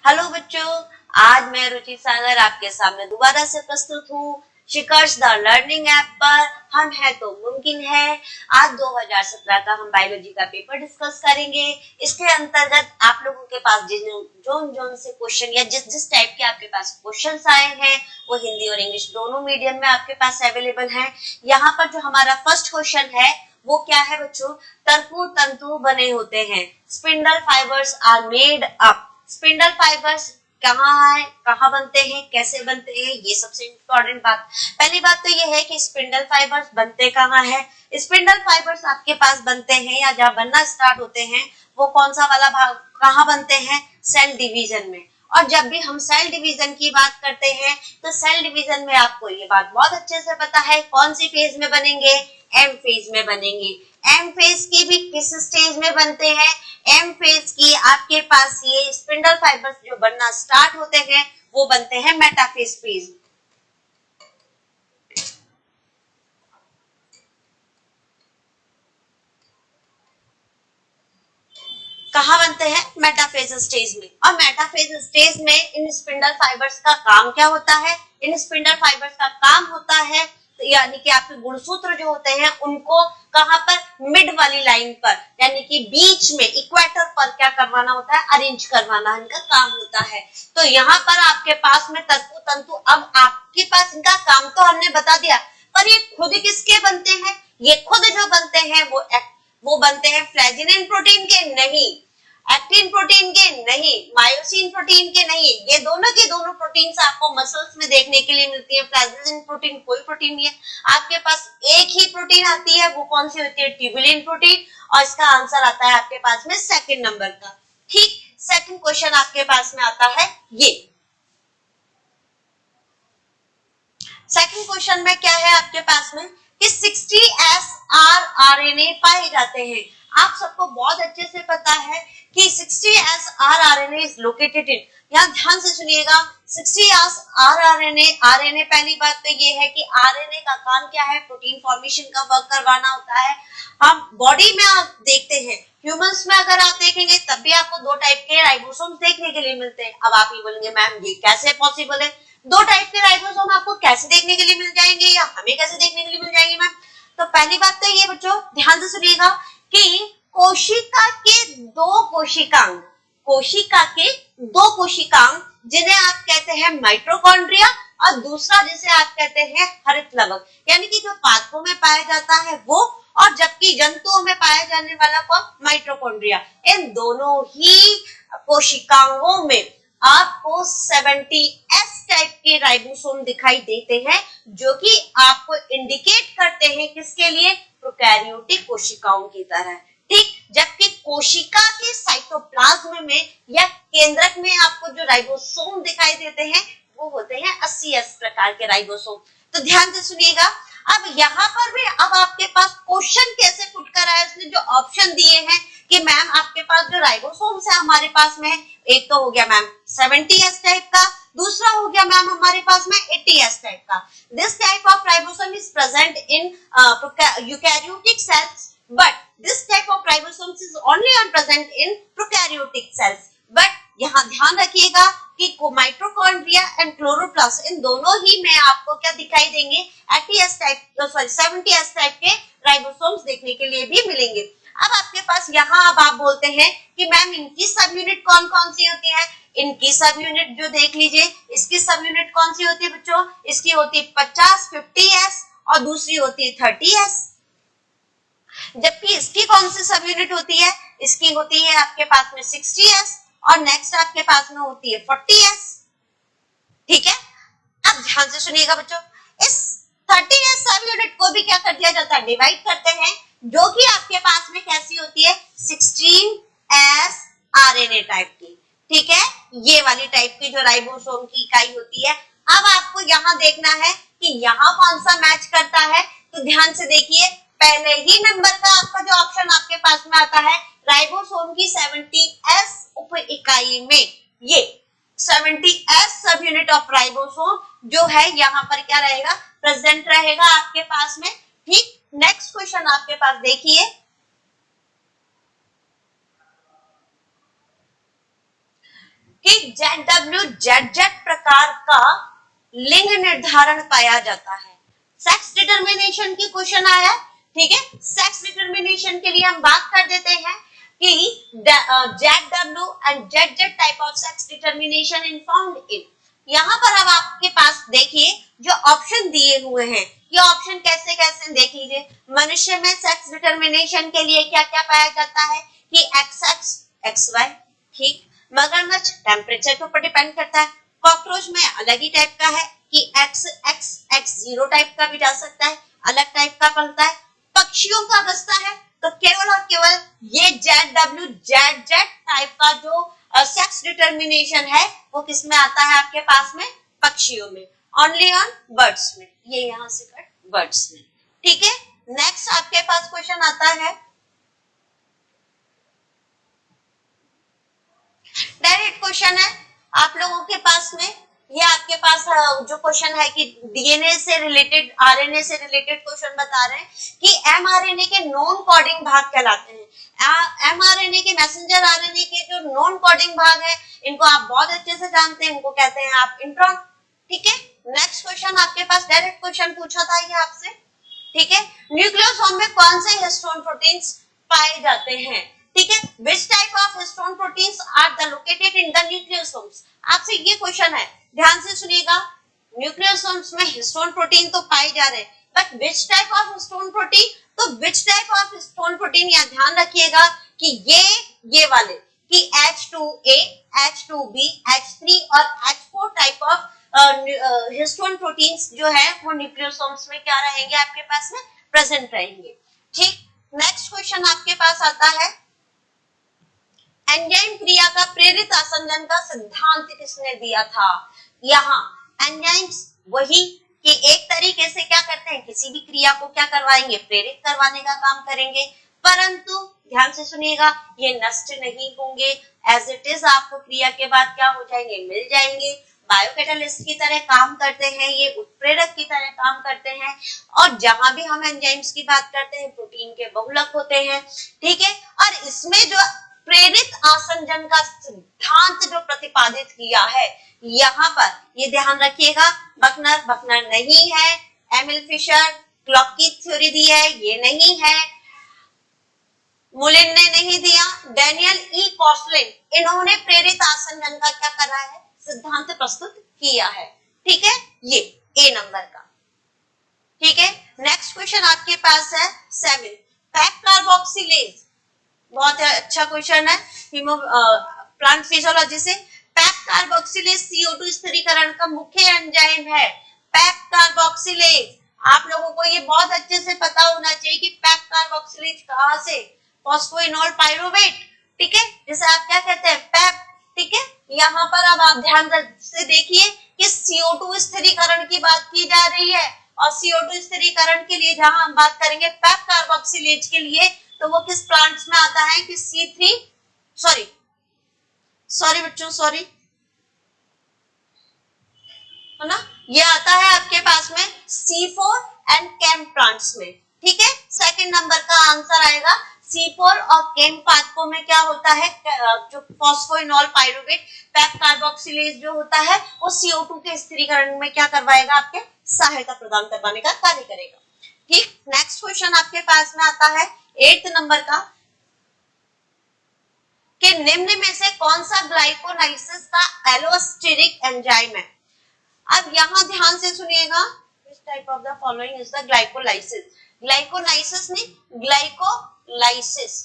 Hello बच्चों, आज मैं रुचि सागर आपके सामने दोबारा से प्रस्तुत हूँ शिकर्स द लर्निंग ऐप पर। हम है तो मुमकिन है। आज 2017 का हम बायोलॉजी का पेपर डिस्कस करेंगे। इसके अंतर्गत आप लोगों के पास जोन से क्वेश्चन या जिस टाइप के आपके पास क्वेश्चंस आए हैं वो हिंदी और इंग्लिश दोनों मीडियम में आपके पास अवेलेबल है। यहाँ पर जो हमारा फर्स्ट क्वेश्चन है वो क्या है बच्चों? तंतु तंतु बने होते हैं। Spindle fibres are made up. Spindle fibres कहाँ है, कहाँ बनते हैं, कैसे बनते हैं, ये सबसे इम्पोर्टेंट बात। पहली बात तो ये है कि स्पिंडल फाइबर्स बनते कहाँ है। स्पिंडल फाइबर्स आपके पास बनते हैं या जहाँ बनना स्टार्ट होते हैं वो कौन सा वाला भाग, कहाँ बनते हैं? सेल डिवीजन में। और जब भी हम सेल डिवीजन की बात करते हैं तो सेल डिवीजन में आपको ये बात बहुत अच्छे से पता है कौन सी फेज में बनेंगे? एम फेज में बनेंगे। एम फेज की भी किस स्टेज में बनते हैं? एम फेज की आपके पास ये स्पिंडल फाइबर्स जो बनना स्टार्ट होते हैं वो बनते हैं मेटाफेज फेज। कहाँ बनते हैं? मेटाफेज स्टेज में। और मेटाफेज स्टेज में इन स्पिंडल फाइबर्स का काम क्या होता है? इन स्पिंडल फाइबर्स का काम होता है यानी कि आपके गुणसूत्र जो होते हैं उनको कहां पर? मिड वाली लाइन पर यानी कि बीच में इक्वेटर पर क्या करवाना होता है? अरेंज करवाना इनका काम होता है। तो यहाँ पर आपके पास में तंतु तंतु, अब आपके पास इनका काम तो हमने बता दिया, पर ये खुद किसके बनते हैं? ये खुद जो बनते हैं वो बनते हैं फ्लैजिनिन प्रोटीन के नहीं, एक्टिन प्रोटीन के नहीं, मायोसिन प्रोटीन के नहीं। ये दोनों के दोनों प्रोटीन्स आपको मसल्स में देखने के लिए मिलती है। फ्लैजिनिन प्रोटीन कोई प्रोटीन नहीं है। आपके पास एक ही प्रोटीन आती है, वो कौन सी होती है? Tubulin protein. और इसका आंसर आता है आपके पास में सेकंड नंबर का। ठीक, सेकंड क्वेश्चन आपके पास में आता है ये। सेकंड क्वेश्चन में क्या है आपके पास में कि 60S rRNA पाए जाते हैं। आप सबको बहुत अच्छे से पता है कि 60S rRNA is located in, यहाँ ध्यान से सुनिएगा, 60S rRNA पहली बात तो ये है कि आरएनए का काम क्या है? प्रोटीन फॉर्मेशन का वर्क करवाना होता है। हम बॉडी में आप देखते हैं, ह्यूमंस में अगर आप देखेंगे तब भी आपको दो टाइप के राइबोसोम्स देखने के लिए मिलते हैं। अब आप ये बोलेंगे मैम ये कैसे पॉसिबल है? दो टाइप के राइबोसोम आपको कैसे देखने के लिए मिल जाएंगे या हमें कैसे देखने के लिए मिल जाएंगे मैम? तो पहली बात तो ये बच्चों ध्यान से सुनिएगा कि कोशिका के दो कोशिकांग, कोशिका के दो कोशिकांग जिन्हें आप कहते हैं माइटोकॉन्ड्रिया और दूसरा जिसे आप कहते हैं हरित लवक, यानी कि जो पादपों में पाया जाता है वो, और जबकि जंतुओं में पाया जाने वाला कौन? माइटोकॉन्ड्रिया। इन दोनों ही कोशिकांगों में आपको 70S टाइप के राइबोसोम दिखाई देते हैं जो कि आपको इंडिकेट करते हैं किसके लिए? प्रोकैरियोटिक कोशिकाओं की तरह। ठीक, जबकि कोशिका के साइटोप्लाज्म में या केंद्रक में आपको जो राइबोसोम दिखाई देते हैं वो होते हैं 80S प्रकार के राइबोसोम। तो ध्यान से सुनिएगा। अब यहाँ पर भी अब आपके पास क्वेश्चन कैसे पुट कर आया, उसने जो ऑप्शन दिए हैं कि मैम आपके पास जो राइबोसोम्स है हमारे पास में, एक तो हो गया मैम 70S टाइप का, दूसरा हो गया मैम हमारे पास में 80S टाइप का। This type of ribosome is present in eukaryotic cells, but this type of ribosomes is only present in prokaryotic cells. But यहाँ ध्यान रखिएगा कि माइटोकॉन्ड्रिया एंड क्लोरोप्लास्ट इन दोनों ही में आपको क्या दिखाई देंगे? 80S type, sorry 70S type के राइबोसोम्स देखने के लिए भी मिलेंगे। अब आपके पास यहाँ अब आप बोलते हैं कि मैम इनकी सब यूनिट कौन कौन सी होती है? इनकी सब यूनिट जो देख लीजिए, इसकी सब यूनिट कौन सी होती है बच्चों? इसकी होती है 50-50S और दूसरी होती है 30S। जबकि इसकी कौन सी सब यूनिट होती है? इसकी होती है आपके पास में 60S और नेक्स्ट आपके पास में होती है 40S। ठीक है, अब ध्यान से सुनिएगा बच्चों, इस 30S सब यूनिट को भी क्या कर दिया जाता है? डिवाइड करते हैं, जो कि आपके पास में कैसी होती है? 16S RNA टाइप की। ठीक है, ये वाली टाइप की जो राइबोसोम की इकाई होती है। अब आपको यहाँ देखना है कि यहाँ कौन सा मैच करता है, तो ध्यान से देखिए, पहले ही नंबर का आपका जो ऑप्शन आपके पास में आता है राइबोसोम की 70S उप इकाई में, ये 70S सब यूनिट ऑफ राइबोसोम जो है यहाँ पर क्या रहेगा? प्रेजेंट रहेगा आपके पास में। ठीक, नेक्स्ट क्वेश्चन आपके पास देखिए कि ZWZZ प्रकार का लिंग निर्धारण पाया जाता है। सेक्स डिटर्मिनेशन की क्वेश्चन आया, ठीक है। सेक्स डिटर्मिनेशन के लिए हम बात कर देते हैं कि ZW and ZZ type of sex determination in found in. यहाँ पर अब आपके पास देखिए जो ऑप्शन दिए हुए हैं, ये ऑप्शन कैसे कैसे देख लीजिए। मनुष्य में सेक्स डिटर्मिनेशन के लिए क्या क्या पाया जाता है कि XX XY, ठीक। मगरमच्छ टेम्परेचर के ऊपर डिपेंड करता है। कॉकरोच में अलग ही टाइप का है कि XX टाइप का भी जा सकता है, अलग टाइप का बनता है। पक्षियों का बसता है तो केवल और केवल ये ZWZZ टाइप का जो सेक्स डिटर्मिनेशन है वो किस में आता है आपके पास में, पक्षियों में, ओनली ऑन बर्ड्स में, ये यहां से कट बर्ड्स में, ठीक है। नेक्स्ट आपके पास क्वेश्चन आता है, डायरेक्ट क्वेश्चन है आप लोगों के पास में। ये आपके पास जो क्वेश्चन है कि डीएनए से रिलेटेड, आरएनए से रिलेटेड क्वेश्चन बता रहे हैं कि एमआरएनए के नॉन कोडिंग भाग कहलाते हैं। एमआरएनए के मैसेंजर आरएनए के जो नॉन कोडिंग भाग है इनको आप बहुत अच्छे से जानते हैं, इनको कहते हैं आप इंट्रॉन, ठीक है। नेक्स्ट क्वेश्चन आपके पास डायरेक्ट क्वेश्चन पूछा था ये आपसे, ठीक है। न्यूक्लियोसोम में कौन से हिस्टोन प्रोटीन्स पाए जाते हैं, ठीक है। Which type of histone proteins are the located in the nucleosomes, आपसे ये क्वेश्चन है, ध्यान से सुनिएगा। न्यूक्लियोसोम्स में हिस्टोन प्रोटीन तो पाए जा रहे हैं, but which type of histone protein, तो which type of histone protein यहाँ ध्यान रखिएगा कि ये वाले कि H2A, H2B, H3 और H4 type of histone proteins जो है वो न्यूक्लियोसोम्स में क्या रहेंगे, आपके पास में प्रेजेंट रहेंगे, ठीक। नेक्स्ट क्वेश्चन आपके पास आता है, एंजाइम क्रिया का प्रेरित आसंजन का सिद्धांत किसने दिया था। यहाँ एंजाइम्स वही कि एक तरीके से क्या करते हैं, किसी भी क्रिया को क्या करवाएंगे, प्रेरित करवाने का काम करेंगे, परंतु ध्यान से सुनिएगा ये नष्ट नहीं होंगे, एज इट इज आपको क्रिया के बाद क्या हो जाएंगे, मिल जाएंगे। बायोकैटालिस्ट की तरह काम करते हैं, ये उत्प्रेरक की तरह काम करते हैं, और जहां भी हम एंजाइम्स की बात करते हैं प्रोटीन के बहुलक होते हैं, ठीक है। और इसमें जो प्रेरित आसंजन का सिद्धांत जो प्रतिपादित किया है, यहाँ पर ये ध्यान रखिएगा, बकनर नहीं है, एमिल फिशर क्लॉक की थ्योरी दी है, ये नहीं है, मुलिन ने नहीं दिया, डैनियल ई कॉस्लिन, इन्होंने प्रेरित आसंजन का क्या करा है, सिद्धांत प्रस्तुत किया है, ठीक है। ये ए नंबर का, ठीक है। नेक्स्ट क्वेश्चन आपके पास है 7, पैक कार्बोक्सिलेज, बहुत अच्छा क्वेश्चन है प्लांट फिजियोलॉजी से। पैक कार्बोक्सिलेज CO2 स्थिरीकरण का मुख्य एंजाइम है, पैक कार्बोक्सिलेज। आप लोगों को ये बहुत अच्छे से पता होना चाहिए कि पैक कार्बोक्सिलेज कहाँ से, फॉस्फोइनोल पाइरुवेट, ठीक है, जिसे आप क्या कहते हैं, पैप, ठीक है। यहाँ पर अब आप ध्यान से देखिए कि CO2 स्थिरीकरण की बात की जा रही है, और CO2 स्थिरीकरण के लिए जहां हम बात करेंगे पैक कार्बोक्सिलेज के लिए, तो वो किस प्लांट्स में आता है कि C3, सॉरी बच्चों, सॉरी, है ना, ये आता है आपके पास में C4 एंड केम प्लांट्स में, ठीक है। सेकंड नंबर का आंसर आएगा C4 और केम पादपों में क्या होता है, जो फॉस्फोइनोल पाइरुवेट पैक कार्बोक्सिलेज जो होता है वो CO2 के स्थिरीकरण में क्या करवाएगा, आपके सहायता प्रदान करवाने का कार्य करेगा, ठीक। नेक्स्ट क्वेश्चन आपके पास में आता है 8th नंबर का, कि निम्न में से कौन सा ग्लाइकोलाइसिस का एलोस्टेरिक एंजाइम है। अब यहां ध्यान से सुनिएगा, which type of the following is the glycolysis, glycolysis नहीं, ग्लाइकोलाइसिस,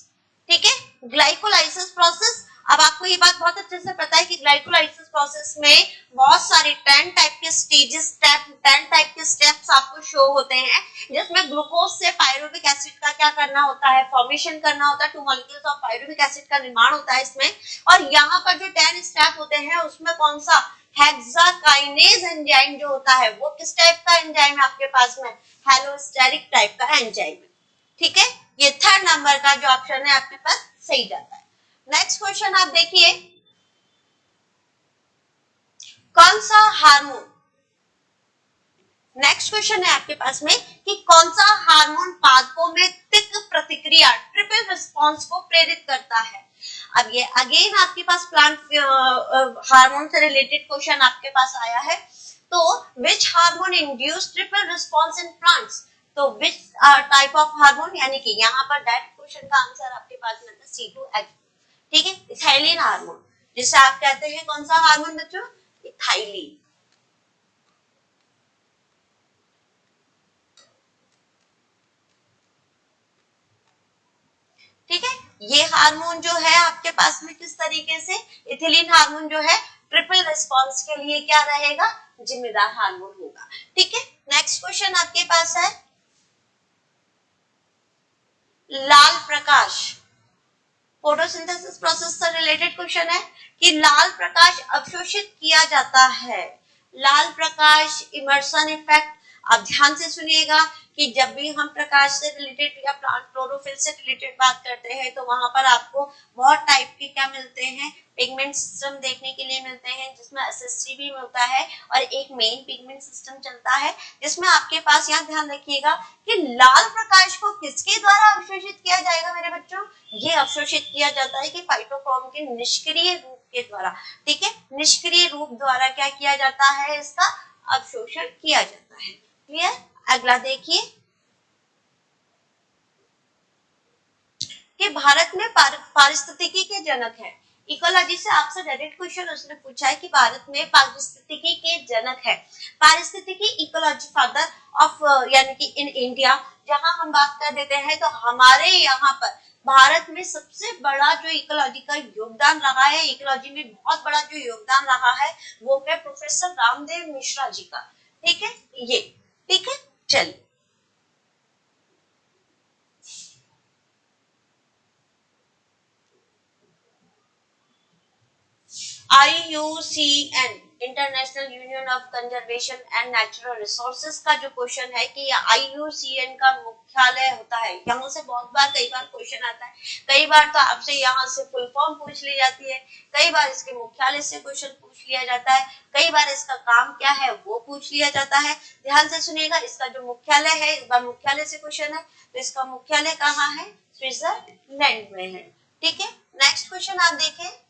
ठीक है, ग्लाइकोलाइसिस प्रोसेस। अब आपको ये बात बहुत अच्छे से पता है कि ग्लाइकोलाइसिस प्रोसेस में बहुत सारे 10 टाइप के स्टेप्स आपको शो होते हैं, जिसमें ग्लूकोज से पायरुविक एसिड का क्या करना होता है, फॉर्मेशन करना होता है, 2 मॉलिक्यूल्स ऑफ पायरुविक एसिड का निर्माण होता है इसमें। और यहाँ पर जो 10 स्टेप होते हैं उसमें कौन सा, हेक्साकाइनेज एंजाइम जो होता है वो किस टाइप का एंजाइम है आपके पास में, एलोस्टेरिक टाइप का एंजाइम है, ठीक है। ये 3rd नंबर का जो ऑप्शन है आपके पास सही जाता है। नेक्स्ट क्वेश्चन आप देखिए, कौन सा हार्मोन, नेक्स्ट क्वेश्चन है आपके पास में कि कौन सा हार्मोन पादपों में प्राकृतिक प्रतिक्रिया ट्रिपल रिस्पॉन्स को प्रेरित करता है। अब ये अगेन आपके पास प्लांट हार्मोन से रिलेटेड क्वेश्चन आपके पास आया है। तो which hormone induce triple response in plants, तो विच टाइप ऑफ हार्मोन, यानी कि यहाँ पर डायरेक्ट क्वेश्चन का आंसर आपके पास में था C2H, ठीक है, इथाइलिन हार्मोन, जिसे आप कहते हैं कौन सा हार्मोन बच्चों, इथाइलिन। ठीक है, ये हार्मोन जो है आपके पास में किस तरीके से, इथिलीन हार्मोन जो है ट्रिपल रिस्पॉन्स के लिए क्या रहेगा, जिम्मेदार हार्मोन होगा। ठीक है, नेक्स्ट क्वेश्चन आपके पास है लाल प्रकाश, फोटोसिंथेसिस प्रोसेस से रिलेटेड क्वेश्चन है कि लाल प्रकाश अवशोषित किया जाता है। लाल प्रकाश इमर्सन इफेक्ट, अब ध्यान से सुनिएगा कि जब भी हम प्रकाश से रिलेटेड या प्लांट क्लोरोफिल से रिलेटेड बात करते हैं तो वहां पर आपको बहुत टाइप के क्या मिलते हैं, पिगमेंट सिस्टम देखने के लिए मिलते हैं, जिसमें एसएससी भी मिलता है और एक मेन पिगमेंट सिस्टम चलता है, जिसमें आपके पास यहाँ ध्यान रखिएगा कि लाल प्रकाश को किसके द्वारा अवशोषित किया जाएगा मेरे बच्चों, ये अवशोषित किया जाता है कि फाइटोक्रोम के निष्क्रिय रूप के द्वारा। ठीक है, निष्क्रिय रूप द्वारा क्या किया जाता है, इसका अवशोषण किया जाता है। क्लियर, अगला देखिए कि भारत में पारिस्थितिकी के जनक है। इकोलॉजी से आपसे डायरेक्ट क्वेश्चन उसने पूछा है कि भारत में पारिस्थितिकी के जनक है। पारिस्थितिकी इकोलॉजी फादर ऑफ, यानी कि इन इंडिया, जहां हम बात कर देते हैं तो हमारे यहाँ पर भारत में सबसे बड़ा जो इकोलॉजी का योगदान रहा है, इकोलॉजी में बहुत बड़ा जो योगदान रहा है वो है प्रोफेसर रामदेव मिश्रा जी का। ठीक है, ये ठीक है, चलिए IUCN international union of conservation and natural resources का जो क्वेश्चन है कि IUCN का मुख्यालय होता है, यहाँ से बहुत बार कई बार क्वेश्चन आता है, कई बार तो आपसे यहाँ से फुल फॉर्म पूछ ली जाती है, कई बार इसके मुख्यालय से क्वेश्चन पूछ लिया जाता है, कई बार इसका काम क्या है वो पूछ लिया जाता है। ध्यान से सुनिएगा, इसका जो मुख्यालय है, इस बार मुख्यालय से क्वेश्चन है, तो इसका मुख्यालय कहाँ है, स्विट्जरलैंड में है। ठीक है, नेक्स्ट क्वेश्चन आप देखें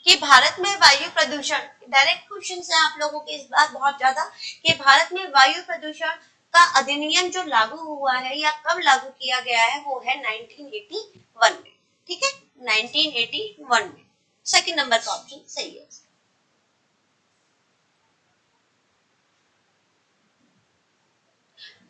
कि भारत में वायु प्रदूषण, डायरेक्ट क्वेश्चन है आप लोगों के इस बार बहुत ज्यादा, कि भारत में वायु प्रदूषण का अधिनियम जो लागू हुआ है या कब लागू किया गया है, वो है 1981 में। ठीक है, 1981 में, सेकंड नंबर का ऑप्शन सही है।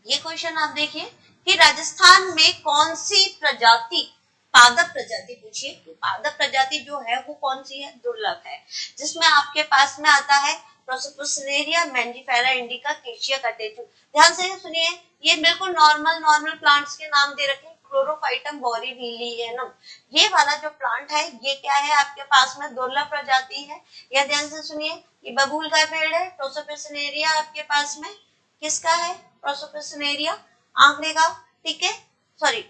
ये क्वेश्चन आप देखिए कि राजस्थान में कौन सी प्रजाति, पादप प्रजाति पूछिए, पादप प्रजाति जो है वो कौन सी है, दुर्लभ है, जिसमें आपके पास में आता है प्रोसोपोसिनेरिया मैंडिफेरा इंडिका केशिया कटेचु। ध्यान से सुनिए, ये बिल्कुल नॉर्मल प्लांट्स के नाम दे रखे, क्लोरोफाइटम बोरीविलियनम, ये वाला जो प्लांट है ये क्या है आपके पास में, दुर्लभ प्रजाति है। या ध्यान से सुनिए, ये बबूल का पेड़ है, प्रोसोपोसिनेरिया आपके पास में किसका है, प्रोसोपोसिनेरिया आंवले का, ठीक है, सॉरी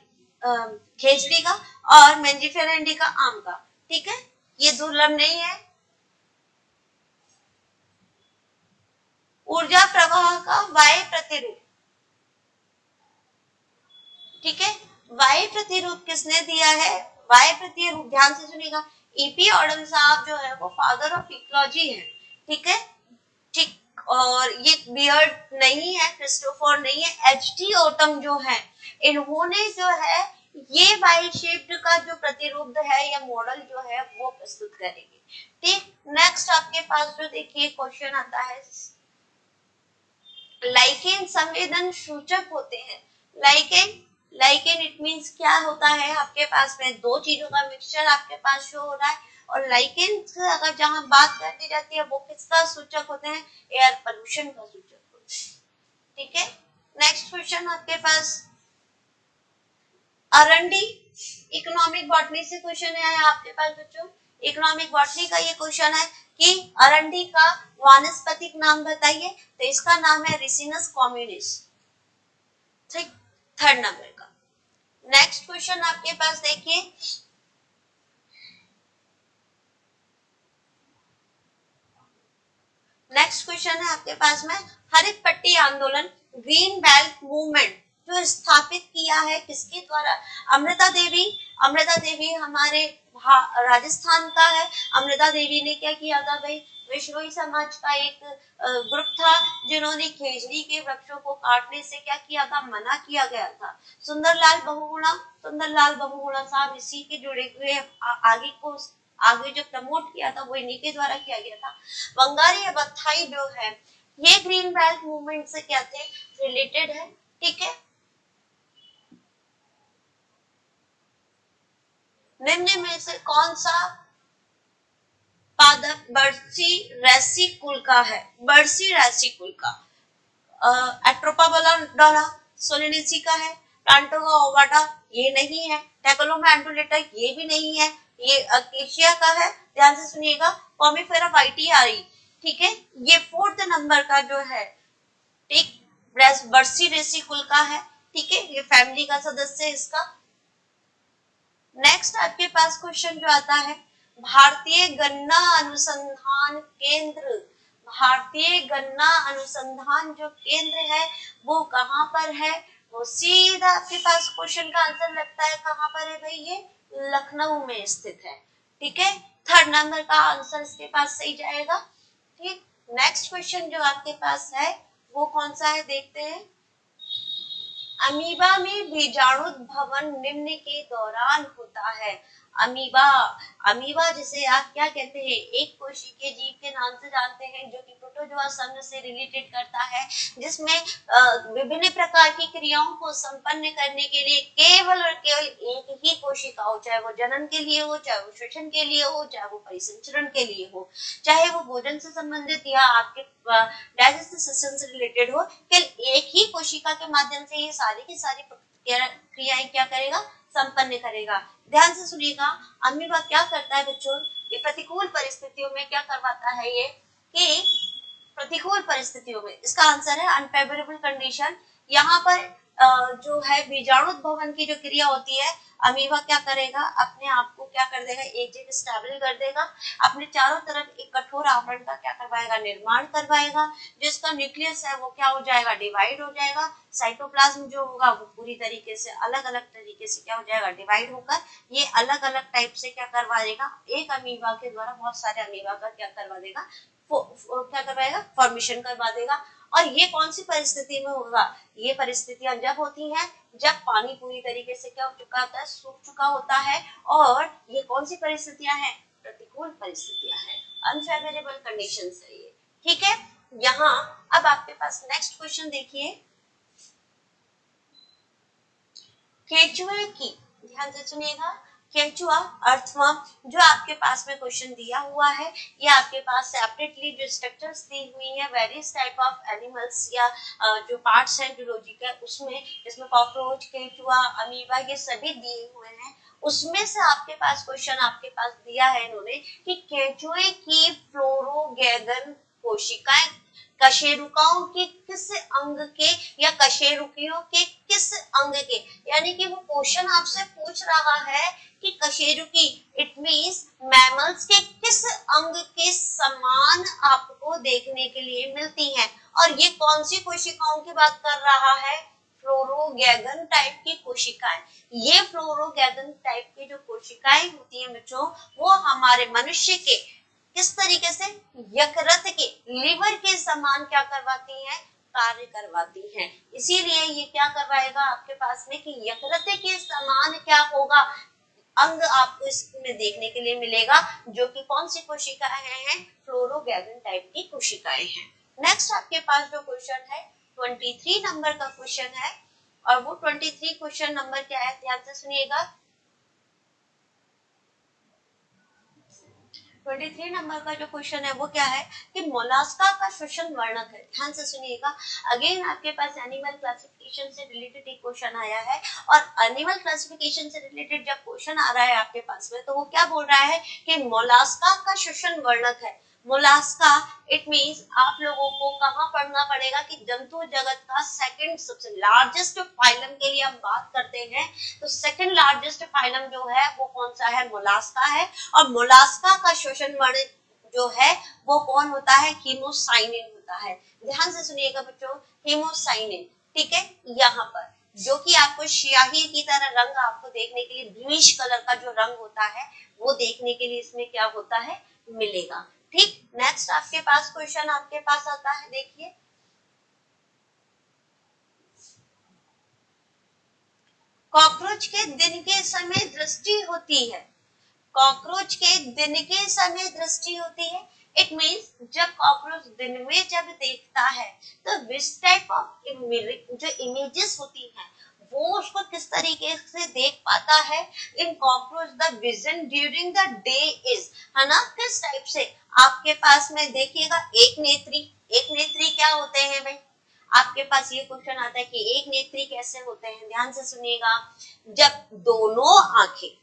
खेजड़ी का, और मैंजिफेरा इंडिका आम का। ठीक है, ये दुर्लभ नहीं है। ऊर्जा प्रवाह का वायु प्रतिरूप, ठीक है, वायु प्रतिरूप किसने दिया है, वायु प्रतिरूप, ध्यान से सुनिएगा, ईपी ऑडम साहब जो है वो फादर ऑफ इकोलॉजी है। ठीक है, ठीक, और ये बियर्ड नहीं है, क्रिस्टोफर नहीं है, एचटी ओटम जो है, इन्होंने जो है ये वाई शेप्ड का जो प्रतिरूप है या मॉडल जो है वो प्रस्तुत करेंगे। ठीक, नेक्स्ट आपके पास जो देखिए क्वेश्चन आता है, लाइकेन संवेदन सूचक होते हैं। लाइकेन इट मींस क्या होता है, आपके पास में दो चीजों का मिक्सचर आपके पास शो हो रहा है, और लाइकेन से अगर जहां बात कर दी जाती है वो किसका सूचक होते हैं, एयर पोल्यूशन का सूचक होते हैं। ठीक है, नेक्स्ट क्वेश्चन आपके पास अरंडी, इकोनॉमिक बॉटनी से क्वेश्चन है आपके पास बच्चों, इकोनॉमिक बॉटनी का ये क्वेश्चन है कि अरंडी का वानस्पतिक नाम बताइए, तो इसका नाम है रिसिनस कॉम्युनिस। ठीक, थर्ड नंबर का। नेक्स्ट क्वेश्चन आपके पास देखिए, नेक्स्ट क्वेश्चन है आपके पास में हरित पट्टी आंदोलन ग्रीन बेल्ट मूवमेंट जो स्थापित किया है किसके द्वारा? अमृता देवी। अमृता देवी हमारे राजस्थान का है। अमृता देवी ने क्या किया था भाई? विश्नोई समाज का एक ग्रुप था जिन्होंने खेजड़ी के वृक्षों को काटने से क्या किया था? मना किया गया था। सुंदरलाल बहुगुणा, सुंदरलाल बहुगुणा साहब इसी के जुड़े हुए आगे जो प्रमोट किया था वो इन्हीं के द्वारा किया गया था। वंगारी अबथाई जो है ये ग्रीन बेल्ट मूवमेंट से क्या थे? रिलेटेड है। ठीक है, निम्न में से कौन सा पादप बर्सी रैसी कुल का है? बर्सी रैसी कुल का एट्रोपा बेलाडोना सोलेनेसी का है। प्लांटोगा ओवाटा ये नहीं है। टेकोलोमा एंडुलेटा ये भी नहीं है। ये अकेशिया का है। ध्यान से सुनिएगा। कॉमीफेरा वाइटियारी, ठीक है, ये 4th नंबर का जो है, ठीक, बर्सी रेसी कुल का है। ठीक है, ये फैमिली का सदस्य है इसका। नेक्स्ट आपके पास क्वेश्चन जो आता है, भारतीय गन्ना अनुसंधान केंद्र, भारतीय गन्ना अनुसंधान जो केंद्र है वो कहाँ पर है? वो सीधा आपके पास क्वेश्चन का आंसर लगता है कहाँ पर है भाई? ये लखनऊ में स्थित है। ठीक है, 3rd नंबर का आंसर इसके पास सही जाएगा। ठीक, नेक्स्ट क्वेश्चन जो आपके पास है वो कौन सा है देखते हैं। अमीबा में बीजाणुद्भवन निम्न के दौरान होता है। अमीबा, अमीबा जिसे आप क्या कहते हैं? एक कोशिकीय जीव के नाम से जानते हैं जो कि प्रोटोजोआ संघ से रिलेटेड करता है, जिसमें विभिन्न प्रकार की क्रियाओं को संपन्न करने के लिए केवल और केवल एक ही कोशिका हो, चाहे वो जनन के लिए हो, चाहे वो श्वसन के लिए हो, चाहे वो परिसंचरण के लिए हो, चाहे वो भोजन से संबंधित या आपके डाइजेस्टिव सिस्टम से रिलेटेड हो, केवल एक ही कोशिका के माध्यम से ये सारी की सारी क्रियाएं क्या करेगा? संपन्न करेगा। ध्यान से सुनिएगा। अमीबा क्या करता है बच्चों? ये प्रतिकूल परिस्थितियों में क्या करवाता है? ये कि प्रतिकूल परिस्थितियों में, इसका आंसर है अनफेवरेबल कंडीशन। यहाँ पर जो है बीजाणुद्भवन की जो क्रिया होती है, अमीबा क्या करेगा? अपने आप को क्या कर देगा? एक जगह स्टेबल कर देगा। अपने चारों तरफ एक कठोर आवरण का क्या करवाएगा? निर्माण करवाएगा। जिसका न्यूक्लियस है वो क्या हो जाएगा? डिवाइड हो जाएगा। साइटोप्लाज्म जो होगा वो पूरी तरीके से अलग अलग तरीके से क्या हो जाएगा? डिवाइड होकर ये अलग अलग टाइप से क्या करवा देगा? एक अमीबा के द्वारा बहुत सारे अमीबा का क्या करवा देगा? क्या करवाएगा? फॉर्मेशन करवा देगा। और ये कौन सी परिस्थिति में होगा? ये परिस्थितियां जब होती हैं जब पानी पूरी तरीके से क्या हो चुका होता है? सूख चुका होता है। और ये कौन सी परिस्थितियां हैं? प्रतिकूल परिस्थितियां हैं, अनफेवरेबल कंडीशंस है ये। ठीक है, यहाँ अब आपके पास नेक्स्ट क्वेश्चन देखिए। केचुए की, ध्यान से सुनिएगा, केचुआ अर्थवर्म जो आपके पास में क्वेश्चन दिया हुआ है, ये आपके पास सेपरेटली जो स्ट्रक्चर्स दी हुई है वेरियस टाइप ऑफ एनिमल्स या जो पार्ट्स हैं जूलॉजी के, उसमें इसमें कॉकरोच, केचुआ, अमीबा ये सभी दिए हुए हैं। उसमें से आपके पास क्वेश्चन आपके पास दिया है इन्होंने कि केचुए की फ्लोरोगैगन कोशिकाएं कशेरुकाओं के किस अंग के या कशेरुकियों के किस अंग के, यानी कि वो क्वेश्चन आपसे पूछ रहा है कि कशेरुकी इट मींस मैमल्स के किस अंग के समान आपको देखने के लिए मिलती हैं। और ये कौन सी कोशिकाओं की बात कर रहा है? फ्लोरोगैगन टाइप की कोशिकाएं। ये फ्लोरोगैगन टाइप की जो कोशिकाएं होती हैं बच्चों, वो हमारे मनुष्य के किस तरीके से? यकृत के, लिवर के समान क्या करवाती हैं? कार्य करवाती हैं। इसीलिए ये क्या करवाएगा आपके पास में कि यकृत के समान क्या होगा? अंग आपको इसमें देखने के लिए मिलेगा, जो कि कौन सी कोशिकाएं हैं? फ्लोरोगैगन टाइप की कोशिकाएं हैं। नेक्स्ट आपके पास जो क्वेश्चन है 23 नंबर का क्वेश्चन है, और वो 23 क्वेश्चन नंबर क्या है? ध्यान से सुनिएगा। 23 नंबर का जो क्वेश्चन है वो क्या है कि मोलास्का का श्वसन वर्णक है। ध्यान से सुनिएगा। अगेन आपके पास एनिमल क्लासिफिकेशन से रिलेटेड एक क्वेश्चन आया है, और एनिमल क्लासिफिकेशन से रिलेटेड जब क्वेश्चन आ रहा है आपके पास में, तो वो क्या बोल रहा है कि मोलास्का का श्वसन वर्णक है। मोलास्का इट मींस आप लोगों को कहाँ पढ़ना पड़ेगा कि जंतु जगत का सेकंड सबसे लार्जेस्ट फाइलम के लिए हम बात करते हैं, तो सेकंड लार्जेस्ट फाइलम जो है वो कौन सा है? मोलास्का है। और मोलास्का का श्वसन वर्ण जो है वो कौन होता है? हीमोसाइनिन होता है। ध्यान से सुनिएगा बच्चों, हेमोसाइनिन, ठीक है, यहाँ पर जो कि आपको स्याही की तरह रंग आपको देखने के लिए ब्लूइश कलर का जो रंग होता है वो देखने के लिए इसमें क्या होता है, मिलेगा। ठीक, नेक्स्ट आपके पास क्वेश्चन आपके पास आता है, देखिए कॉकरोच के दिन के समय दृष्टि होती है। कॉकरोच के दिन के समय दृष्टि होती है, इट मीन्स जब कॉकरोच दिन में जब देखता है तो विच टाइप ऑफ जो इमेजेस होती हैं वो उसको किस तरीके से देख पाता है। इन cockroach the vision during the day is, है ना, किस टाइप से आपके पास में देखिएगा एक नेत्री। एक नेत्री क्या होते हैं भाई, आपके पास ये क्वेश्चन आता है कि एक नेत्री कैसे होते हैं। ध्यान से सुनिएगा, जब दोनों आंखें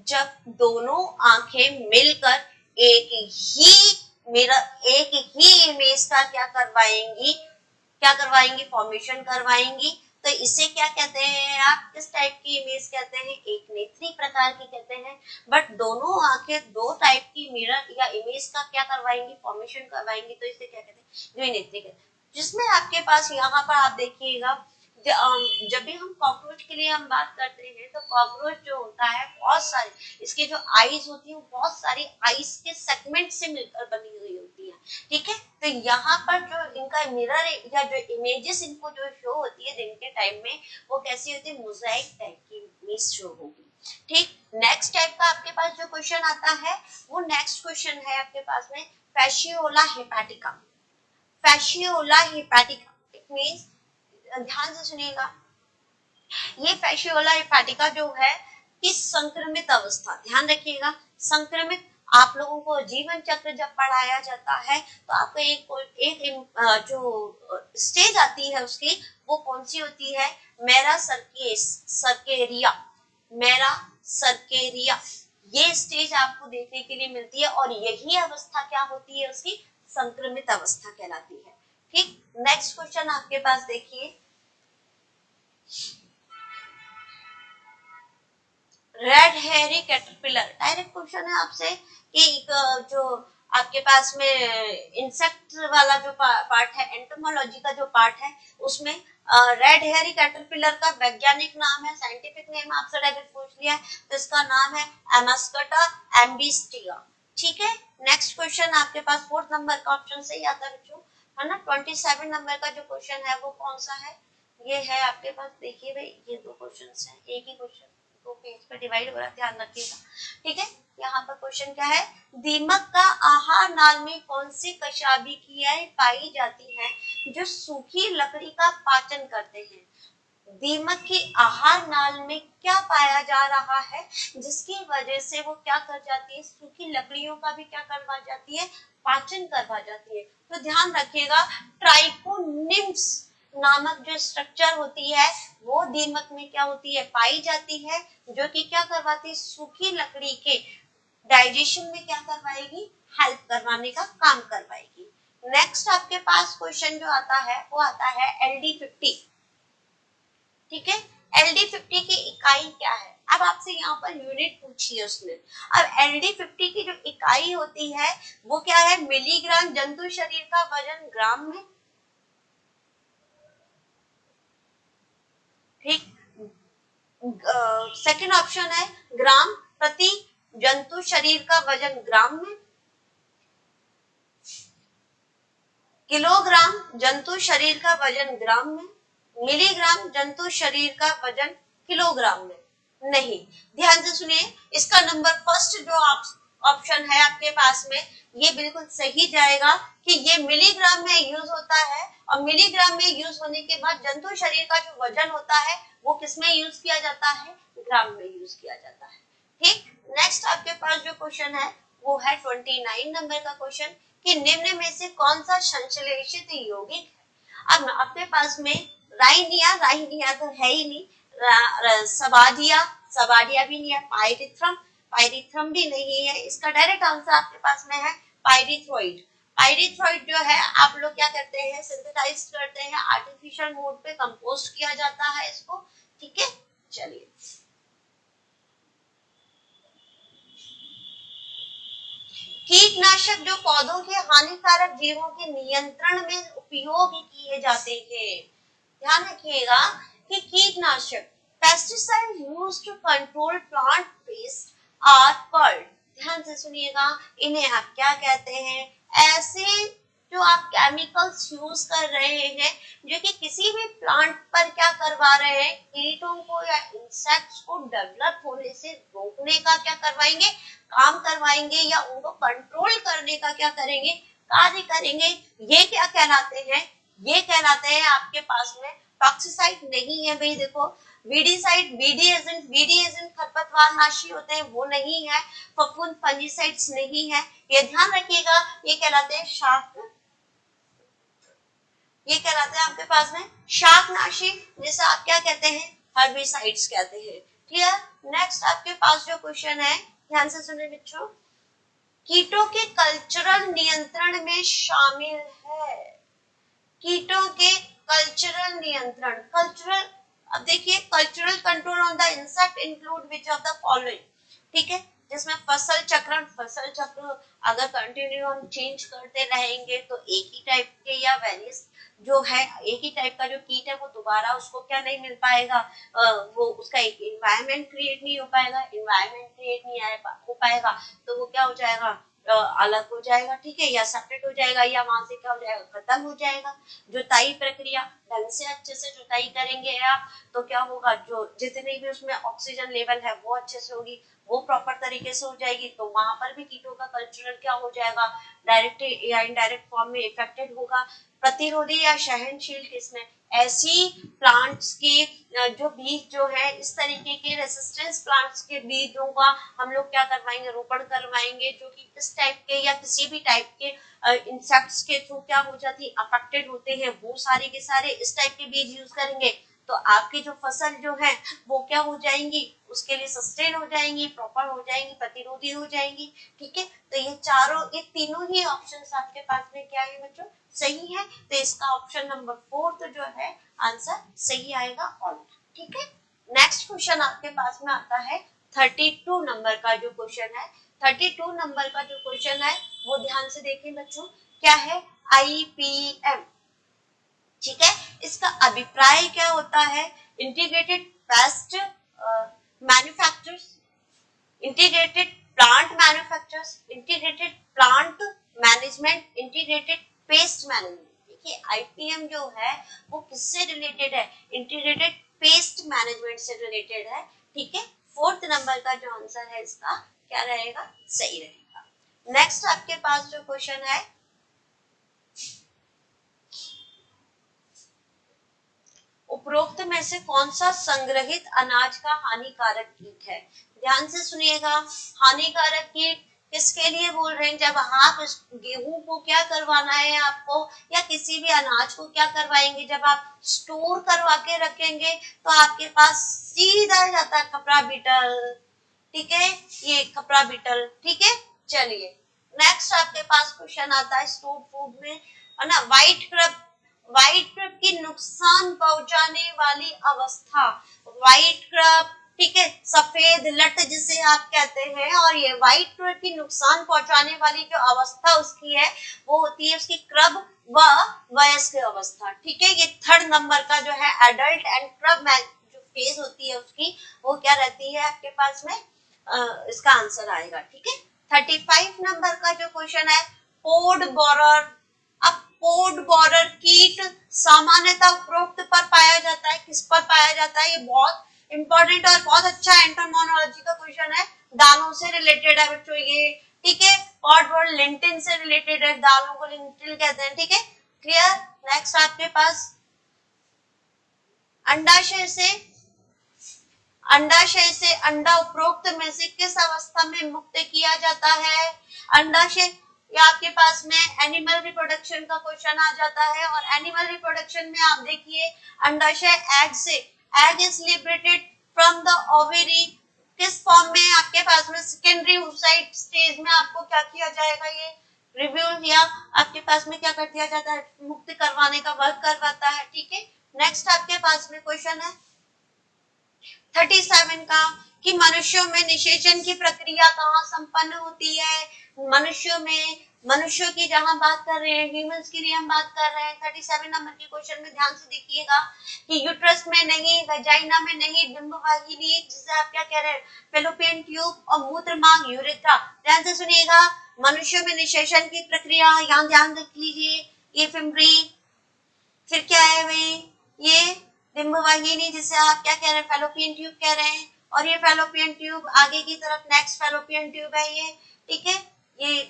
जब दोनों आंखें मिलकर एक ही एक ही इमेज का क्या करवाएंगी, फॉर्मेशन करवाएंगी। तो इसे क्या कहते हैं आप, किस टाइप की इमेज कहते हैं, एक नेत्री प्रकार की कहते हैं। बट दोनों आंखें दो टाइप की मिरर या इमेज का क्या करवाएंगी, फॉर्मेशन करवाएंगी, तो इसे क्या कहते हैं, द्विनेत्री कहते हैं। जिसमें आपके पास यहाँ पर आप देखिएगा, जब भी हम कॉकरोच के लिए हम बात करते हैं तो कॉकरोच जो होता है बहुत सारे इसके जो आईज होती है वो बहुत सारी आईज के सेगमेंट से मिलकर बनी हुई होती है। ठीक है, तो यहाँ पर जो इनका मिरर या जो इमेजेस इनको जो शो होती है दिन के टाइम में वो कैसी होती है, मोजाइक टाइप की इमेज शो होगी। ठीक, नेक्स्ट टाइप का आपके पास जो क्वेश्चन आता है वो नेक्स्ट क्वेश्चन है आपके पास में फैशियोला हेपाटिका। फैशियोला हेपाटिका इट मींस, ध्यान से सुनिएगा, ये फैशियोला हेपाटिका जो है कि संक्रमित अवस्था, ध्यान रखिएगा, संक्रमित, आप लोगों को जीवन चक्र जब पढ़ाया जाता है तो आपको एक जो स्टेज आती है उसकी वो कौन सी होती है, मेरा सर्केरिया, ये स्टेज आपको देखने के लिए मिलती है और यही अवस्था क्या होती है उसकी, संक्रमित अवस्था कहलाती है। ठीक, नेक्स्ट क्वेश्चन आपके पास देखिए, red hairy caterpillar, direct question है आपसे कि जो आपके पास में इंसेक्ट वाला जो पार्ट है, एंटोमोलॉजी का जो पार्ट है उसमें रेड हेयरी कैटरपिलर का वैज्ञानिक नाम है, साइंटिफिक नेम आपसे डायरेक्ट पूछ लिया तो इसका नाम है एमास्कटा एम्बिस्टिगा। ठीक है, नेक्स्ट क्वेश्चन आपके पास 4 नंबर का ऑप्शन सही आता है बच्चों, है ना। 27 नंबर का जो क्वेश्चन है वो कौन सा है, ये है आपके पास, देखिए भाई ये दो क्वेश्चन है, एक ही क्वेश्चन दो पेज पर डिवाइड हो रहा है, ध्यान रखिएगा। ठीक है, यहाँ पर क्वेश्चन क्या है, दीमक का आहार नाल में कौन सी कशाभिक्रियाएं पाई जाती हैं जो सूखी लकड़ी का पाचन करते हैं। दीमक की आहार नाल में क्या पाया जा रहा है जिसकी वजह से वो क्या कर जाती है, सूखी लकड़ियों का भी क्या करवा जाती है, पाचन करवा जाती है। तो ध्यान रखिएगा, ट्राइकोनिम्स नामक जो स्ट्रक्चर होती है वो दीमक में क्या होती है, पाई जाती है, जो कि क्या करवाती है, सूखी लकड़ी के डाइजेशन में क्या करवाएगी, हेल्प करवाने का काम करवाएगी। नेक्स्ट आपके पास क्वेश्चन जो आता है वो आता है LD50। ठीक है, LD50 की इकाई क्या है, अब आपसे यहाँ पर यूनिट पूछी है उसने। अब LD50 की जो इकाई होती है वो क्या है, मिलीग्राम जंतु शरीर का वजन ग्राम में। ठीक, सेकंड ऑप्शन है ग्राम प्रति जंतु शरीर का वजन ग्राम में, किलोग्राम जंतु शरीर का वजन ग्राम में, मिलीग्राम जंतु शरीर का वजन किलोग्राम में। नहीं, ध्यान से सुनिए, इसका नंबर फर्स्ट जो ऑप्शन है आपके पास में ये बिल्कुल सही जाएगा कि ये मिलीग्राम में यूज होता है और मिलीग्राम में यूज होने के बाद जंतु शरीर का जो वजन होता है वो किसमें यूज किया जाता है, ग्राम में यूज किया जाता है। ठीक, नेक्स्ट आपके पास जो क्वेश्चन है वो है 29 नंबर का क्वेश्चन कि निम्न में से कौन सा संश्लेषित यौगिक है। अब आपके पास में राइनिया तो है ही नहीं, सबाडिया भी नहीं है, पायरिथ्रम भी नहीं है, इसका डायरेक्ट आंसर आपके पास में है पायरिथ्रोइड। पायरिथ्रोइड जो है आप लोग क्या करते हैं, सिंथेसाइज करते हैं, आर्टिफिशियल मोड पे कंपोस्ट किया जाता है इसको। ठीक है, चलिए कीटनाशक जो पौधों के हानिकारक जीवों के नियंत्रण में उपयोग किए जाते हैं। ध्यान रखिएगा कि कीटनाशक pesticide used to control plant pest are called, ध्यान से सुनिएगा, इन्हें आप क्या कहते हैं? ऐसे जो आप केमिकल्स यूज कर रहे हैं जो कि किसी भी प्लांट पर क्या करवा रहे हैं, कीटों को या इंसेक्ट्स को डेवलप होने से रोकने का क्या करवाएंगे, काम करवाएंगे, या उनको कंट्रोल करने का क्या करेंगे, कार्य करेंगे। ये क्या कहलाते हैं? ये कहलाते हैं आपके पास में टॉक्सिसाइड नहीं है भाई, देखो वीडीसाइड, वीडी एजेंट खरपतवार नाशी होते हैं, वो नहीं है। फफूंद फंजीसाइड्स नहीं है, ये ध्यान रखिएगा। ये कहलाते हैं शाक, ये कहलाते हैं आपके पास में शाकनाशी, जिसे आप क्या कहते हैं, हर्बिसाइड्स कहते हैं। क्लियर? नेक्स्ट आपके पास जो क्वेश्चन है, ध्यान से सुने बच्चों, कीटों के कल्चरल नियंत्रण में शामिल है। कीटों के कल्चरल नियंत्रण, कल्चरल, अब देखिए cultural control on the insect include which of the following, ठीक है, जिसमें फसल चक्र अगर कंटिन्यू हम चेंज करते रहेंगे तो एक ही टाइप के या वेरियस जो है, एक ही टाइप का जो कीट है वो दोबारा उसको क्या नहीं मिल पाएगा, वो उसका एक इन्वायरमेंट क्रिएट नहीं हो पाएगा, इन्वायरमेंट क्रिएट नहीं हो पाएगा तो वो क्या हो जाएगा, अलग हो जाएगा, ठीक है, या सेपरेट हो जाएगा, या वहां से क्या हो जाएगा, खत्म हो जाएगा। जुताई प्रक्रिया ढंग से अच्छे से जुताई करेंगे आप तो क्या होगा, जो जितनी भी उसमें ऑक्सीजन लेवल है वो अच्छे से होगी, वो प्रॉपर तरीके से हो जाएगी, तो वहां पर भी कीटों का कल्चरल क्या हो जाएगा, डायरेक्ट या इनडायरेक्ट फॉर्म में इफेक्टेड होगा। प्रतिरोधी या सहनशील किस्में, ऐसी प्लांट्स के जो बीज जो है, इस तरीके के रेसिस्टेंस प्लांट्स के बीजों का हम लोग क्या करवाएंगे, रोपण करवाएंगे, जो कि इस टाइप के या किसी भी टाइप के इंसेक्ट्स के थ्रू क्या हो जाती है, अफेक्टेड होते हैं, वो सारे के सारे इस टाइप के बीज यूज करेंगे तो आपकी जो फसल जो है वो क्या हो जाएंगी, उसके लिए सस्टेन हो जाएंगी, प्रॉपर हो जाएंगी, प्रतिरोधी हो जाएंगी, ठीक है। तो ये चारों, ये तीनों ही ऑप्शंस आपके पास में क्या है बच्चों, सही है। तो इसका ऑप्शन नंबर 4 जो है आंसर सही आएगा ऑल, ठीक है। नेक्स्ट क्वेश्चन आपके पास में आता है 32 नंबर का जो क्वेश्चन है, 32 नंबर का जो क्वेश्चन है वो ध्यान से देखें बच्चों, क्या है, IPM, ठीक है। इसका अभिप्राय क्या होता है, integrated pest manufacturers, integrated plant manufacturers, integrated plant management, integrated pest management. देखिए IPM जो है वो किससे रिलेटेड है, इंटीग्रेटेड पेस्ट मैनेजमेंट से रिलेटेड है, ठीक है। 4th नंबर का जो आंसर है इसका क्या रहेगा, सही रहेगा। नेक्स्ट आपके पास जो क्वेश्चन है, उपरोक्त में से कौन सा संग्रहित अनाज का हानिकारक कीट है? ध्यान से सुनिएगा, हानिकारक कीट किसके लिए बोल रहे हैं, जब आप गेहूं को क्या करवाना है आपको, या किसी भी अनाज को क्या करवाएंगे, जब आप स्टोर करवा के रखेंगे तो आपके पास सीधा जाता है खपरा बीटल, ठीक है, ये खपरा बीटल, ठीक है। चलिए नेक्स्ट आपके पास क्वेश्चन आता है स्टोर फूड में, है ना, व्हाइट क्रब की नुकसान पहुंचाने वाली अवस्था, व्हाइट क्रब, ठीक है, सफेद लट जिसे आप कहते हैं, और ये व्हाइट क्रब की नुकसान पहुंचाने वाली जो अवस्था उसकी है वो होती है उसकी क्रब व वयस्क अवस्था, ठीक है। ये 3rd नंबर का जो है एडल्ट एंड क्रब जो फेज होती है उसकी, वो क्या रहती है आपके पास में, इसका आंसर आएगा, ठीक है। 35 नंबर का जो क्वेश्चन है, पोड बोरर, अब पोड बोरर कीट सामान्यतः उपरोक्त पर पाया जाता है, किस पर पाया जाता है, ये बहुत इंपॉर्टेंट और बहुत अच्छा एंटोमोनोलॉजी का क्वेश्चन है, दालों से रिलेटेड है बच्चों ये, ठीक है। पॉड बोरर लिंटिन से रिलेटेड है, दालों को लिंटिल कहते हैं, ठीक है, क्लियर। नेक्स्ट आपके पास अंडाशय से अंडा उपरोक्त में से किस अवस्था में मुक्त किया जाता है, अंडाशय, या आपके पास में एनिमल रिप्रोडक्शन का क्वेश्चन आ जाता है, और एनिमल रिप्रोडक्शन में आप देखिए अंडाशय एग से, egg is liberated from the ovary, किस फॉर्म में आपके पास में सेकेंडरी oocyte स्टेज में आपको क्या किया जाएगा, ये रिव्यू या आपके पास में क्या कर दिया जाता है, मुक्त करवाने का वर्क करवाता है, ठीक है। नेक्स्ट आपके पास में क्वेश्चन है 37 का, कि मनुष्यों में निषेचन की प्रक्रिया कहाँ संपन्न होती है, मनुष्यों की जहां बात कर रहे हैं, ह्यूमंस के लिए हम बात कर रहे हैं। 37 नंबर के क्वेश्चन में ध्यान से देखिएगा कि यूट्रस में नहीं, वेजाइना में नहीं, डिंबवाहिनी, जिसे आप क्या कह रहे हैं, फेलोपियन ट्यूब और मूत्र मार्ग यूरेथ्रा। ध्यान से सुनिएगा, मनुष्यों में निषेचन की प्रक्रिया, यहाँ ध्यान रख लीजिए, ये फिम्बरी, फिर क्या है भाई, ये डिंबवाहिनी, जिसे आप क्या कह रहे हैं, फेलोपियन ट्यूब कह रहे हैं, और ये फेलोपियन ट्यूब आगे की तरफ नेक्स्ट फेलोपियन ट्यूब है ये, ठीक है, ये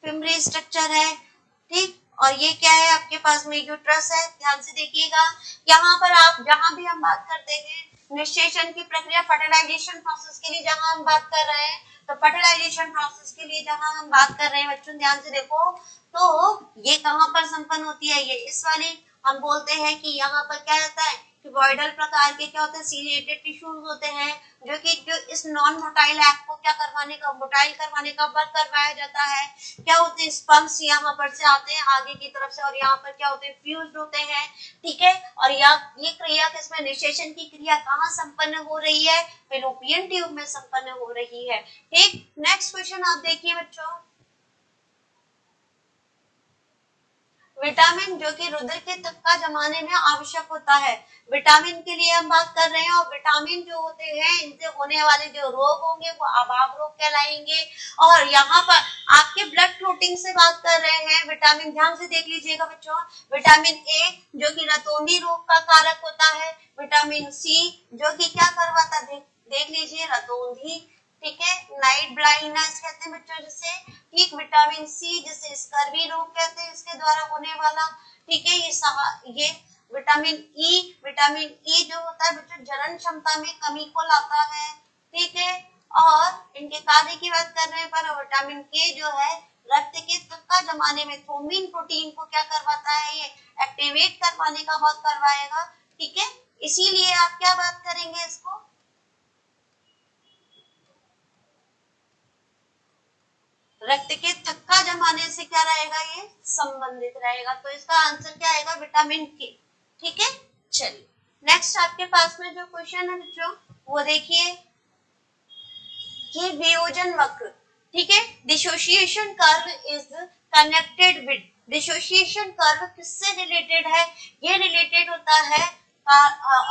फिम्बरी स्ट्रक्चर है, ठीक। और ये क्या है, आपके पास में यूट्रस है। ध्यान से देखिएगा, यहाँ पर आप जहां भी हम बात करते हैं निषेचन की प्रक्रिया, फर्टिलाइजेशन प्रोसेस के लिए जहां हम बात कर रहे हैं, तो फर्टिलाइजेशन प्रोसेस के लिए जहां हम बात कर रहे हैं बच्चों, ध्यान से देखो, तो ये कहां पर संपन्न होती है, ये इस वाली, हम बोलते हैं कि यहाँ पर क्या होता है, क्यूबॉइडल प्रकार के क्या होते हैं, सीलिएटेड टिश्यूज होते हैं, जो इस नॉन मोटाइल एक्ट को क्या करवाने का, मोटाइल करवाने का वर्क करवाया जाता है। क्या होते हैं, स्पर्म्स यहाँ पर से आते हैं आगे की तरफ से, और यहाँ पर क्या होते हैं, फ्यूज्ड होते हैं, ठीक है। और ये क्रिया किसमें, निषेचन की क्रिया कहाँ संपन्न हो रही है, फेलोपियन ट्यूब में संपन्न हो रही है, ठीक। नेक्स्ट क्वेश्चन आप देखिए बच्चों, विटामिन जो कि रुधिर के थक्का जमाने में आवश्यक होता है, विटामिन के लिए हम बात कर रहे हैं, और विटामिन जो होते हैं इनसे होने वाले जो रोग होंगे वो अभाव रोग कहलाएंगे। और यहाँ पर आपके ब्लड क्लोटिंग से बात कर रहे हैं, विटामिन ध्यान से देख लीजिएगा बच्चों, विटामिन ए जो कि रतौंधी रोग का कारक होता है, विटामिन सी जो कि क्या करवाता, देख लीजिए, रतौंधी, ठीक है, नाइट ब्लाइंडनेस कहते हैं बच्चों जिसे, ठीक, विटामिन सी जिसे स्कर्वी रोग कहते हैं इसके द्वारा होने वाला, ठीक है, ये विटामिन ई जो होता है बच्चों जनन क्षमता में कमी को लाता है, ठीक है। और इनके कार्य की बात कर रहे हैं, पर विटामिन के जो है रक्त के थक्का जमाने में थ्रोम्बिन प्रोटीन को क्या करवाता है, ये एक्टिवेट करवाने का वर्क करवाएगा, ठीक है। इसीलिए आप क्या बात करेंगे, इसको रक्त के थक्का जमाने से क्या रहेगा, ये संबंधित रहेगा। तो इसका आंसर क्या आएगा, विटामिन के, ठीक है। चलिए नेक्स्ट आपके पास में जो क्वेश्चन है बच्चों, वो देखिए कि वियोजन वक्र, ठीक है, dissociation curve is connected with, dissociation curve किससे रिलेटेड है, ये रिलेटेड होता है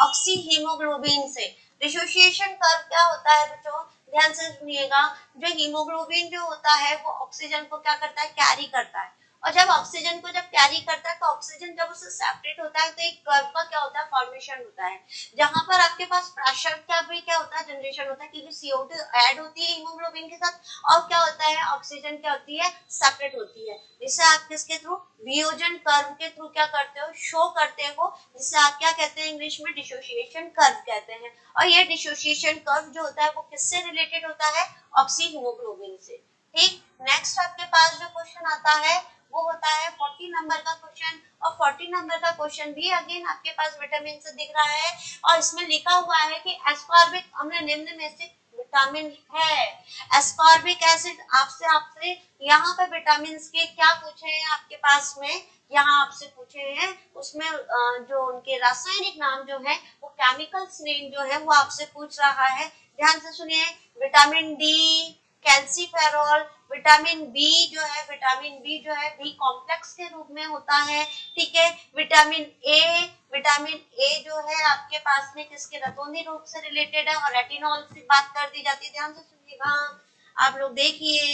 ऑक्सी हीमोग्लोबिन से। डिसोसिएशन कर्व क्या होता है बच्चों, ध्यान से सुनिएगा, जो हीमोग्लोबिन जो होता है वो ऑक्सीजन को क्या करता है, कैरी करता है, और जब ऑक्सीजन को जब कैरी करता है तो ऑक्सीजन जब उससे सेपरेट होता है तो एक कर्व का क्या होता है, फॉर्मेशन होता है, जहां पर आपके पास प्रेशर का भी क्या होता है, जनरेशन होता है, क्योंकि CO2 ऐड होती है हीमोग्लोबिन के साथ, और क्या होता है, ऑक्सीजन क्या होती है, सेपरेट होती है, जिसे आप किसके थ्रू, वियोजन कर्व के थ्रू क्या करते हो, शो करते हो, जिसे आप क्या कहते हैं, इंग्लिश में डिसोसिएशन कर्व कहते हैं। और ये डिसोसिएशन कर्व जो होता है वो किससे रिलेटेड होता है, ऑक्सी हीमोग्लोबिन से, ठीक। नेक्स्ट आपके पास जो क्वेश्चन आता है वो होता है 40 नंबर का क्वेश्चन, और 40 नंबर का क्वेश्चन भी अगेन आपके पास विटामिन से दिख रहा है, और इसमें लिखा हुआ है कि एस्कॉर्बिक अम्ल निम्न में से विटामिन है। एस्कॉर्बिक एसिड आपसे आपसे यहाँ पे विटामिन के क्या पूछे हैं आपके पास में, यहाँ आपसे पूछे हैं, उसमें जो उनके रासायनिक नाम जो है वो केमिकल्स नेम जो है वो आपसे पूछ रहा है। ध्यान से सुनिए, vitamin D, calciferol, vitamin B जो है, विटामिन बी जो है बी कॉम्प्लेक्स के रूप में होता है, ठीक है। विटामिन ए जो है आपके पास में किसके, रतौंधी रोग से रिलेटेड है, और रेटिनॉल से बात कर दी जाती है। ध्यान से सुनिएगा, आप लोग देखिए,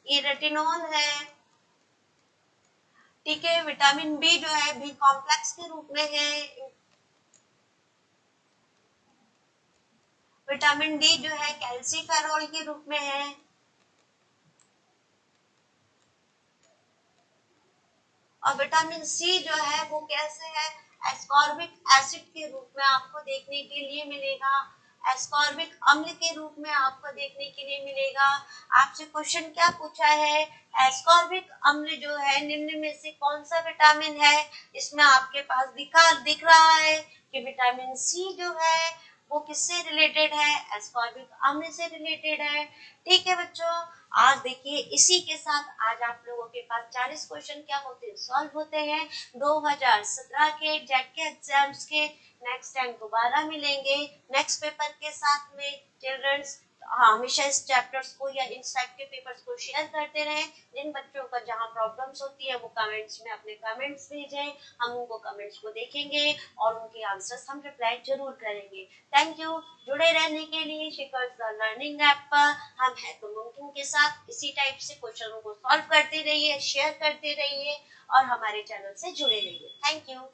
ये रेटिनॉल है, ठीक है। विटामिन बी जो है बी कॉम्प्लेक्स के रूप में है, विटामिन डी जो है कैल्सीफेरॉल के रूप में है, और विटामिन सी जो है वो कैसे है, एस्कॉर्बिक एसिड के रूप में आपको देखने के लिए मिलेगा, एस्कॉर्बिक अम्ल के रूप में आपको देखने के लिए मिलेगा। आपसे क्वेश्चन क्या पूछा है, एस्कॉर्बिक अम्ल जो है निम्न में से कौन सा विटामिन है, इसमें आपके पास दिख रहा है कि विटामिन सी जो है वो किससे रिलेटेड है, एस्कॉर्बिक अम्ल से रिलेटेड है, ठीक है बच्चों। आज देखिए इसी के साथ आज आप लोगों के पास 40 क्वेश्चन क्या होते हैं, सॉल्व होते हैं 2017 के जेट के एग्जाम्स के। नेक्स्ट टाइम दोबारा मिलेंगे नेक्स्ट पेपर के साथ में चिल्ड्रंस। हमेशा इस चैप्टर्स को या इन टाइप के पेपर्स को शेयर करते रहें। जिन बच्चों को जहाँ प्रॉब्लम्स होती है वो कमेंट्स में अपने कमेंट्स भेजें, हम उनको कमेंट्स को देखेंगे और उनके आंसर्स हम रिप्लाई जरूर करेंगे। थैंक यू जुड़े रहने के लिए शिखर्स लर्निंग ऐप पर। हम है तो मुमकिन के साथ इसी टाइप से क्वेश्चनों को सॉल्व करते रहिए, शेयर करते रहिए और हमारे चैनल से जुड़े रहिए। Thank you.